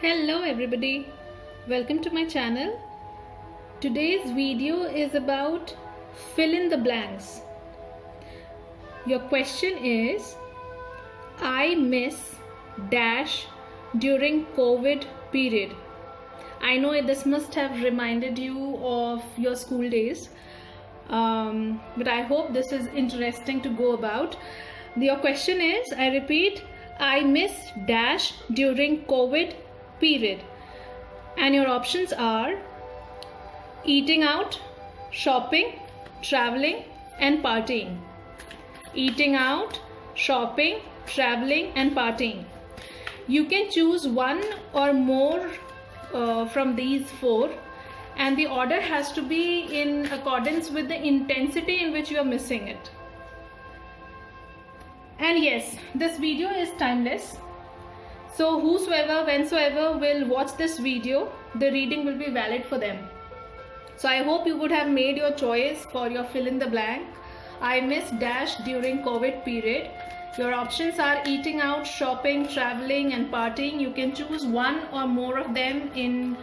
Hello everybody, welcome to my channel. Today's video is about fill in the blanks. Your question is, I miss dash during COVID period. I know this must have reminded you of your school days, but I hope this is interesting to go about. Your question is, I repeat, I miss dash during COVID period, and your options are eating out, shopping, traveling, and partying. Eating out, shopping, traveling, and partying. You can choose one or more from these four, and the order has to be in accordance with the intensity in which you are missing it. And yes, this video is timeless. So whosoever, whensoever will watch this video, the reading will be valid for them. So I hope you would have made your choice for your fill in the blank. I miss dash during COVID period. Your options are eating out, shopping, traveling, and partying. You can choose one or more of them in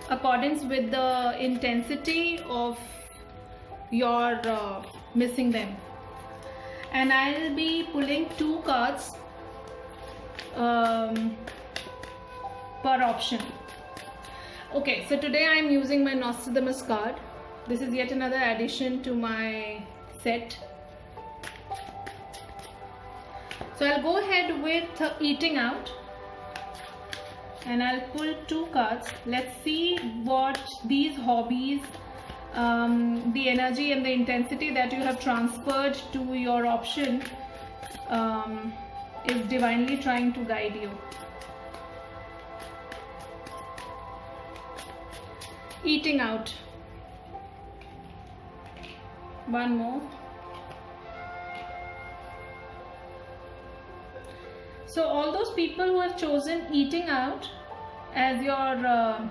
accordance with the intensity of your missing them. And I'll be pulling two cards per option. Okay, so today I am using my Nostradamus card. This is yet another addition to my set. So I'll go ahead with eating out, and I'll pull two cards. Let's see what these hobbies, the energy and the intensity that you have transferred to your option is divinely trying to guide you. Eating out. One more. So all those people who have chosen eating out as your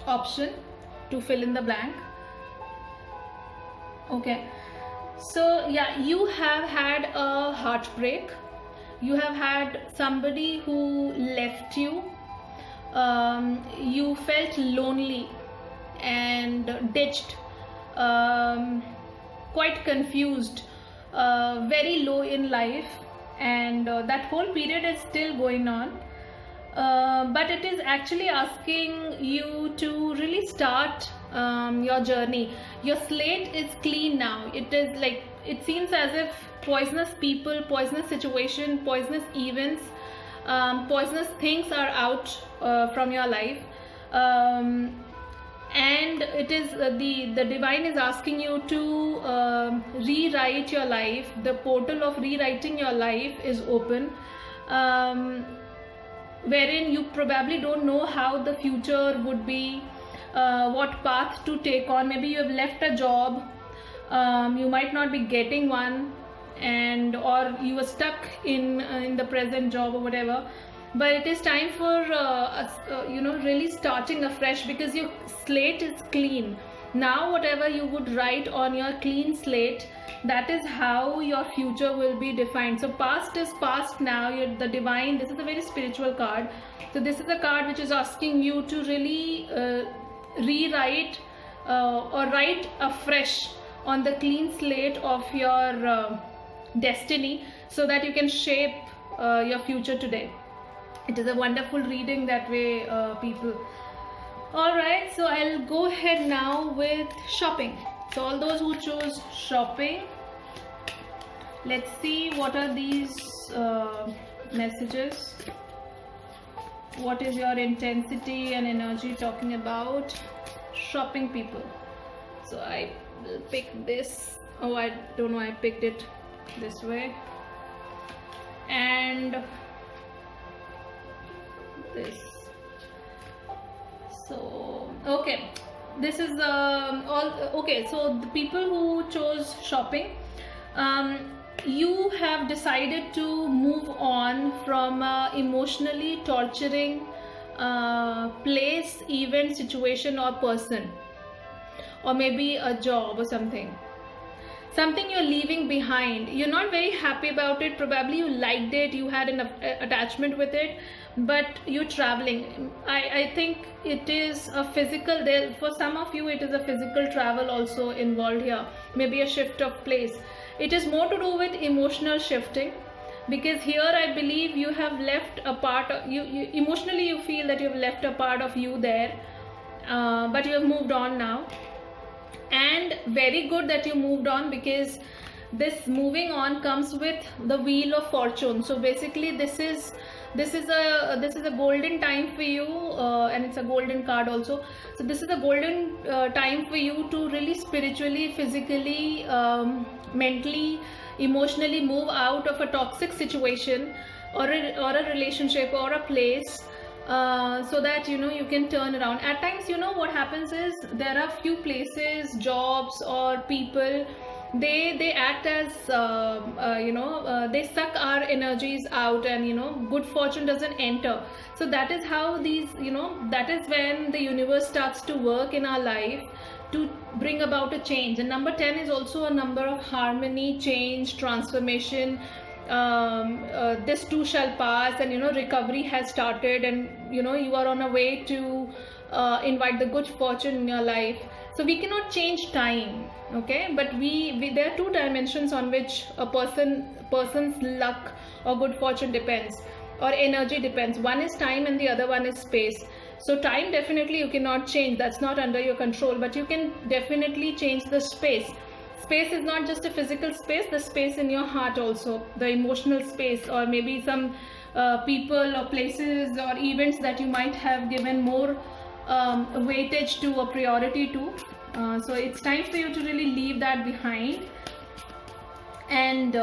option to fill in the blank. Okay. So yeah, you have had a heartbreak. You have had somebody who left you. You felt lonely and ditched, quite confused, very low in life, and that whole period is still going on. But it is actually asking you to really start your journey. Your slate is clean now. It is like, it seems as if poisonous people, poisonous situation, poisonous events, poisonous things are out from your life, and it is the divine is asking you to rewrite your life. The portal of rewriting your life is open, wherein you probably don't know how the future would be, what path to take on. Maybe you have left a job, you might not be getting one, and or you were stuck in the present job or whatever. But it is time for really starting afresh, because your slate is clean now. Whatever you would write on your clean slate, that is how your future will be defined. So past is past now. The divine, this is a very spiritual card. So this is a card which is asking you to really rewrite or write afresh on the clean slate of your destiny, so that you can shape your future today. It is a wonderful reading that way, people. Alright, so I'll go ahead now with shopping. So all those who chose shopping, let's see what are these messages. What is your intensity and energy talking about? Shopping people. So I will pick this. Oh, I don't know, I picked it this way. And this. So okay, this is all okay. So the people who chose shopping, you have decided to move on from emotionally torturing place, event, situation, or person, or maybe a job or something. something you're leaving behind. You're not very happy about it. Probably you liked it, you had an attachment with it, but you're traveling. I think it is a physical, there for some of you it is a physical travel also involved here, maybe a shift of place. It is more to do with emotional shifting, because here I believe you have left a part of you, emotionally you feel that you've left a part of you there, but you have moved on now. And very good that you moved on, because this moving on comes with the wheel of fortune. So basically this is a golden time for you, and it's a golden card also. So this is a golden time for you to really spiritually, physically, mentally, emotionally move out of a toxic situation or a relationship or a place, so that you can turn around. At times what happens is, there are few places, jobs or people, they act as they suck our energies out, and good fortune doesn't enter. So that is how these that is when the universe starts to work in our life to bring about a change. And number 10 is also a number of harmony, change, transformation. This too shall pass, and recovery has started, and you are on a way to invite the good fortune in your life. So we cannot change time, okay, but we there are two dimensions on which a person's luck or good fortune depends, or energy depends. One is time and the other one is space. So time, definitely you cannot change, that's not under your control, but you can definitely change the space. Space is not just a physical space, the space in your heart also, the emotional space, or maybe some people or places or events that you might have given more weightage to, or priority to. So it's time for you to really leave that behind and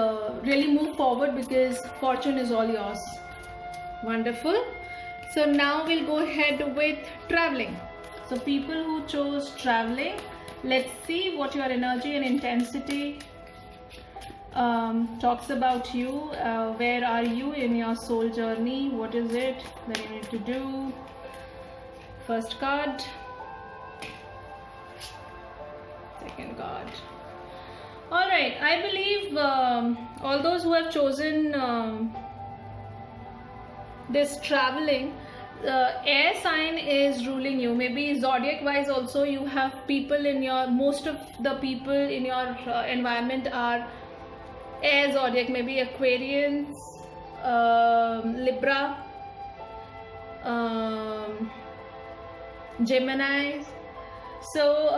really move forward, because fortune is all yours. Wonderful. So now we'll go ahead with traveling. So people who chose traveling, let's see what your energy and intensity talks about you. Where are you in your soul journey? What is it that you need to do? First card, second card. All right, I believe all those who have chosen this traveling, air sign is ruling you. Maybe zodiac wise also you have people in your, most of the people in your environment are air zodiac, maybe Aquarians, Libra, Gemini. So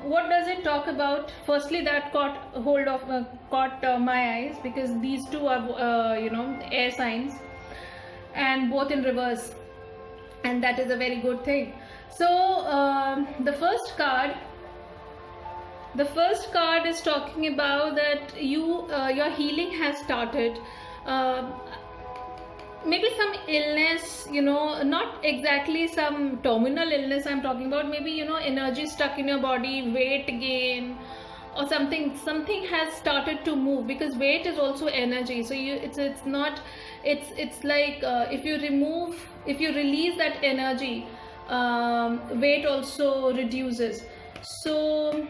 what does it talk about? Firstly, that caught my eyes, because these two are air signs, and both in reverse, and that is a very good thing. So the first card is talking about that your healing has started. Maybe some illness, not exactly some terminal illness I'm talking about, maybe energy stuck in your body, weight gain, or something has started to move, because weight is also energy. So it's like if you release that energy, weight also reduces. So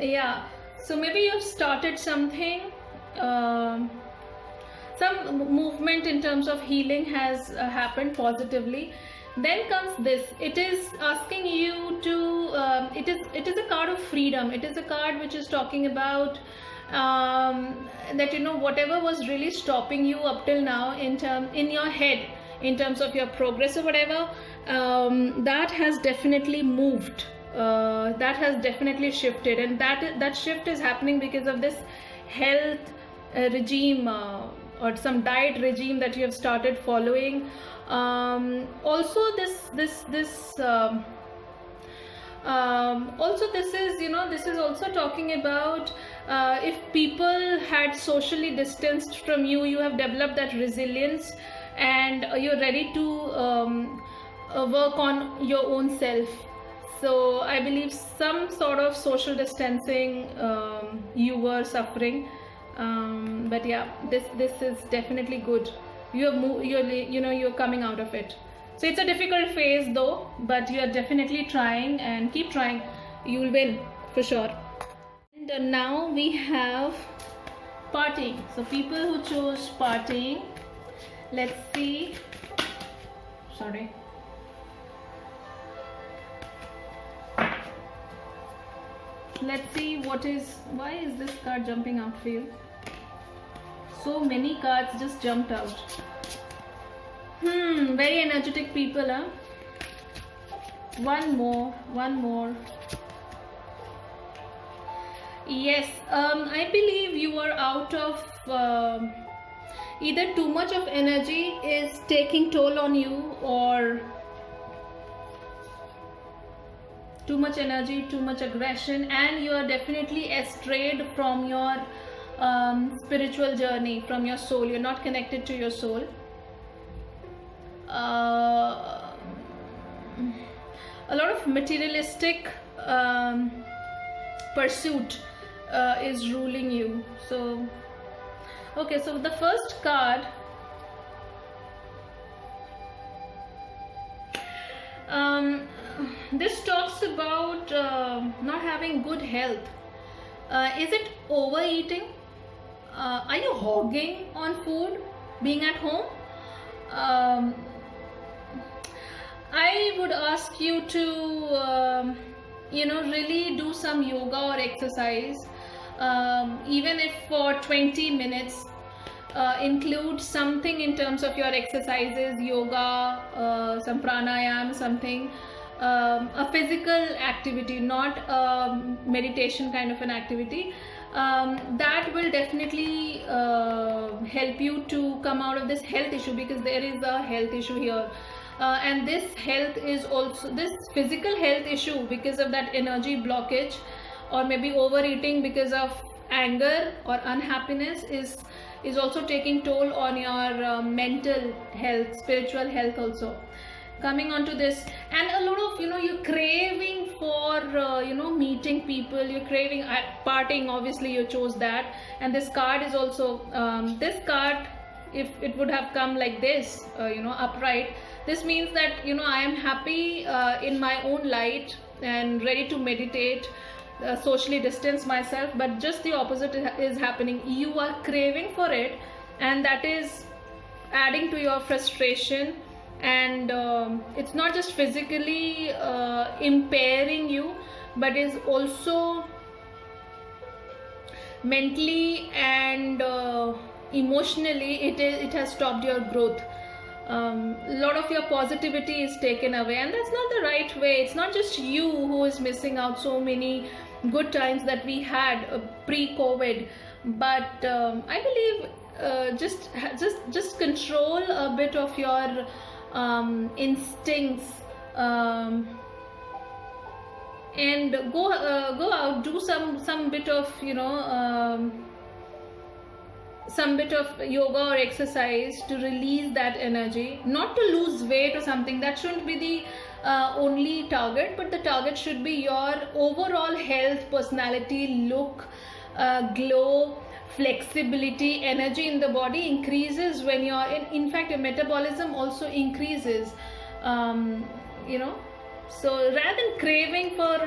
yeah, so maybe you've started something, some movement in terms of healing has happened positively. Then comes this. It is asking you to it is a card of freedom. It is a card which is talking about that whatever was really stopping you up till now in your head, in terms of your progress or whatever, that has definitely moved, that has definitely shifted, and that shift is happening because of this health regime, or some diet regime that you have started following. Also this is also talking about if people had socially distanced from you, you have developed that resilience, and you're ready to work on your own self. So I believe some sort of social distancing you were suffering, but yeah, this is definitely good. You're coming out of it. So it's a difficult phase though, but you are definitely trying, and keep trying. You will win for sure. And now we have partying. So people who chose partying, let's see. Sorry. Let's see why is this card jumping out for you? So many cards just jumped out. Very energetic people, huh? One more. Yes, I believe you are out of either too much of energy is taking toll on you, or too much energy, too much aggression, and you are definitely estrayed from your spiritual journey, from your soul. You're not connected to your soul. A lot of materialistic pursuit is ruling you. So okay, so the first card, this talks about not having good health. Is it overeating? Are you hogging on food, being at home? I would ask you to really do some yoga or exercise, even if for 20 minutes. Include something in terms of your exercises, yoga, some pranayam, something, a physical activity, not a meditation kind of an activity. That will definitely help you to come out of this health issue, because there is a health issue here. And this health is also, this physical health issue because of that energy blockage, or maybe overeating because of anger or unhappiness, is also taking toll on your mental health, spiritual health also. Coming on to this, and a lot of you're craving for meeting people, you're craving partying. Obviously you chose that, and this card is also this card, if it would have come like this, upright, this means that I am happy in my own light and ready to meditate, socially distance myself. But just the opposite is happening. You are craving for it, and that is adding to your frustration. And it's not just physically impairing you, but is also mentally and emotionally it has stopped your growth. A lot of your positivity is taken away, and that's not the right way. It's not just you who is missing out so many good times that we had pre-COVID, but I believe just control a bit of your instincts, and go out, do some bit of some bit of yoga or exercise to release that energy. Not to lose weight or something, that shouldn't be the only target, but the target should be your overall health, personality, look, glow, flexibility. Energy in the body increases when you're in fact your metabolism also increases, so rather than craving for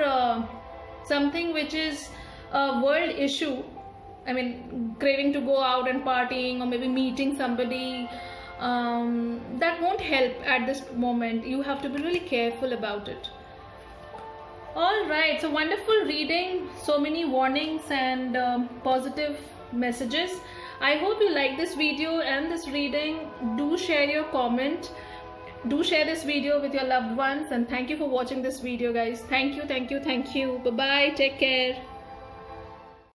something which is a world issue, I mean craving to go out and partying or maybe meeting somebody, that won't help at this moment. You have to be really careful about it. All right, so wonderful reading, so many warnings and positive messages. I hope you like this video and this reading. Do share your comment, do share this video with your loved ones, and thank you for watching this video, guys. Thank you. Bye bye, take care.